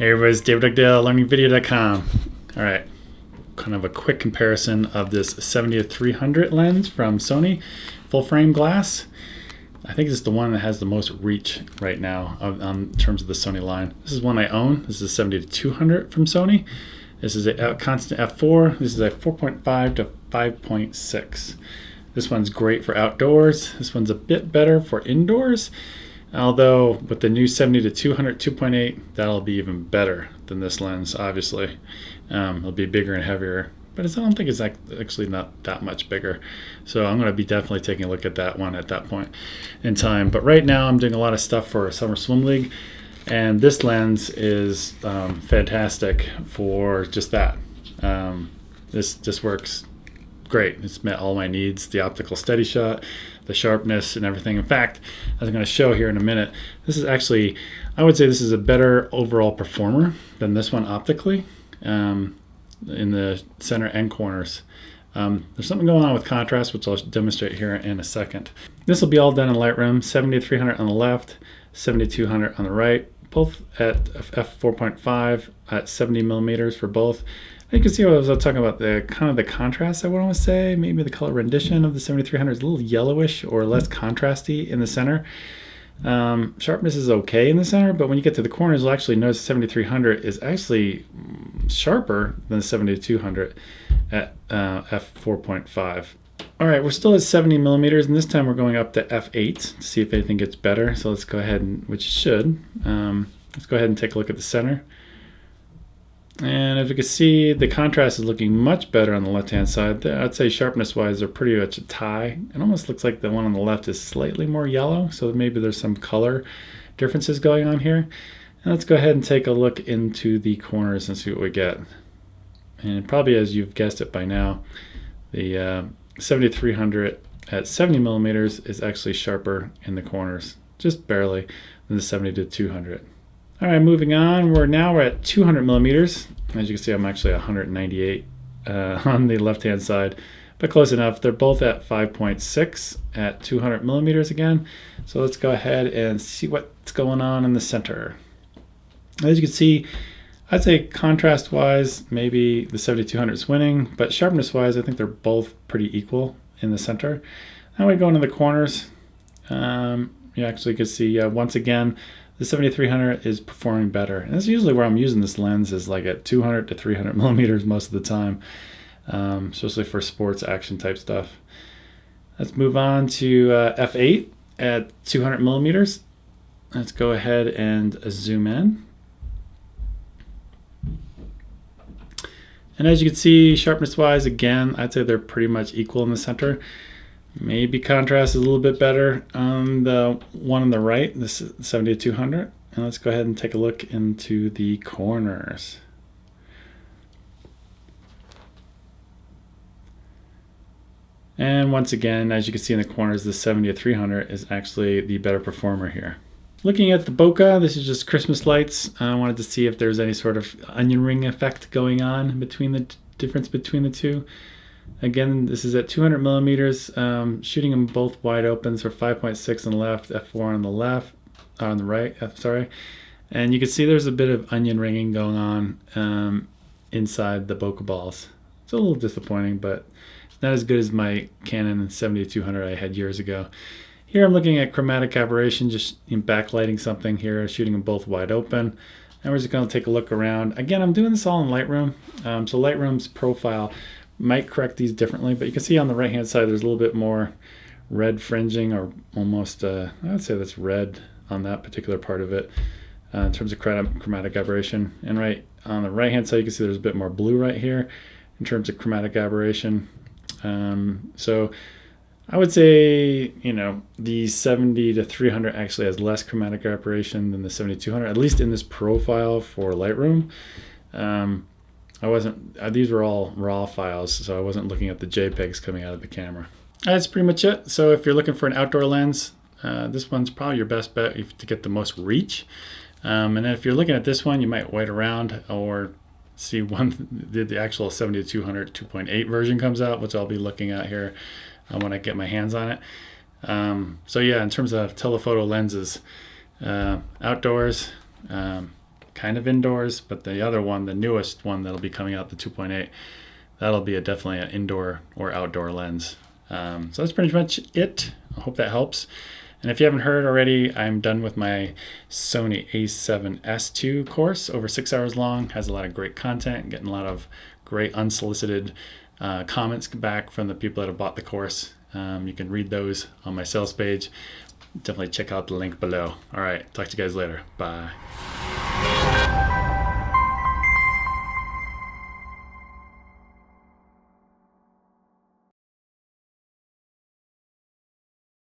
Hey everybody, it's David Dugdale, learningvideo.com. All right, kind of a quick comparison of this 70-300 lens from Sony, full frame glass. I think it's the one that has the most reach right now in terms of the Sony line. This is one I own. This is 70-200 from Sony. This is a constant f4. This is a 4.5 to 5.6. This one's great for outdoors. This one's a bit better for indoors. Although with the new 70-200 2.8, that'll be even better than this lens, obviously. It'll be bigger and heavier, but I don't think it's actually not that much bigger. So I'm going to be definitely taking a look at that one at that point in time. But right now I'm doing a lot of stuff for a summer swim league, and this lens is fantastic for just that. This works great. It's met all my needs, the optical steady shot, the sharpness and everything. In fact, as I'm going to show here in a minute, this is actually, I would say this is a better overall performer than this one optically in the center and corners. There's something going on with contrast, which I'll demonstrate here in a second. This will be all done in Lightroom, 70-300 on the left, 70-200 on the right, both at f4.5 at 70 millimeters for both. You can see what I was talking about, the kind of the contrast, I would want to say. Maybe the color rendition of the 70-300 is a little yellowish or less contrasty in the center. Sharpness is okay in the center, but when you get to the corners, you'll actually notice the 70-300 is actually sharper than the 70-200 at f4.5. All right, we're still at 70 millimeters, and this time we're going up to f8 to see if anything gets better. So let's go ahead and, which it should. Let's go ahead and take a look at the center. And if you can see, the contrast is looking much better on the left-hand side. I'd say sharpness-wise, they're pretty much a tie. It almost looks like the one on the left is slightly more yellow, so maybe there's some color differences going on here. And let's go ahead and take a look into the corners and see what we get. And probably, as you've guessed it by now, the 70-300 at 70 millimeters is actually sharper in the corners, just barely, than the 70-200. All right, moving on, we're at 200 millimeters. As you can see, I'm actually 198 on the left-hand side, but close enough. They're both at 5.6 at 200 millimeters again. So let's go ahead and see what's going on in the center. As you can see, I'd say contrast-wise, maybe the 70-200 is winning, but sharpness-wise, I think they're both pretty equal in the center. Now we go into the corners. You actually can see, once again, the 70-300 is performing better. And that's usually where I'm using this lens, is like at 200 to 300 millimeters most of the time, especially for sports action type stuff. Let's move on to f8 at 200 millimeters. Let's go ahead and zoom in. And as you can see, sharpness wise, again, I'd say they're pretty much equal in the center. Maybe contrast is a little bit better on the one on the right, this 70-200. And let's go ahead and take a look into the corners. And once again, as you can see in the corners, the 70-300 is actually the better performer here. Looking at the bokeh, this is just Christmas lights. I wanted to see if there's any sort of onion ring effect going on between the difference between the two. Again, this is at 200 millimeters, shooting them both wide open, so 5.6 on the left, f4 on the left, on the right, sorry. And you can see there's a bit of onion ringing going on inside the bokeh balls. It's a little disappointing, but it's not as good as my Canon 70-200 I had years ago. Here I'm looking at chromatic aberration, just backlighting something here, shooting them both wide open. And we're just going to take a look around. Again, I'm doing this all in Lightroom, so Lightroom's profile might correct these differently, but you can see on the right hand side there's a little bit more red fringing, or almost I would say that's red on that particular part of it in terms of chromatic aberration. And right on the right hand side you can see there's a bit more blue right here in terms of chromatic aberration. So I would say, you know, the 70-300 actually has less chromatic aberration than the 70-200, at least in this profile for Lightroom. These were all raw files, so I wasn't looking at the JPEGs coming out of the camera. That's pretty much it. So if you're looking for an outdoor lens, this one's probably your best bet to get the most reach. And then if you're looking at this one, you might wait around or see the actual 70-200 2.8 version comes out, which I'll be looking at here when I get my hands on it. So yeah, in terms of telephoto lenses, outdoors, kind of indoors, but the other one, the newest one that'll be coming out, the 2.8, that'll be definitely an indoor or outdoor lens. So that's pretty much it. I hope that helps. And if you haven't heard already, I'm done with my Sony a7S II course, over 6 hours long. Has a lot of great content, getting a lot of great unsolicited comments back from the people that have bought the course. You can read those on my sales page. Definitely check out the link below. All right, talk to you guys later. Bye.